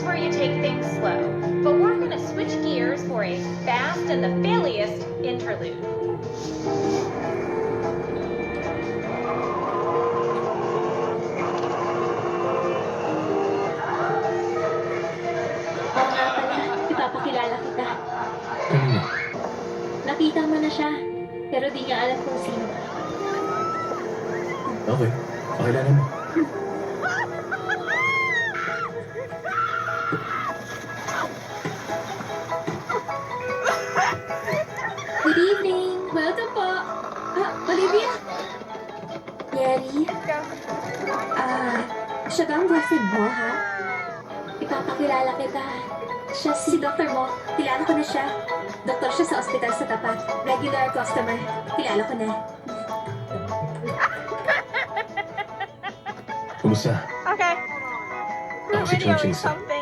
where you take things slow, but we're gonna switch gears for a fast and the failiest interlude. Oo nga pala, ipapakilala kita. Kanina. Nakita mo na siya, pero di niya alam kung sino ka. Okay. Pakilala mo. Good evening! Welcome po! Olivia? Yeri? Siya ba ang boyfriend mo, ha? Ipapakilala kita. Siya si Dr. Mo. Kilala ko na siya. Doktor siya sa ospital sa tapat. Regular customer. Kilala ko na. Kumusta? Okay. Ako si Chong Videoing Chin Sung. something.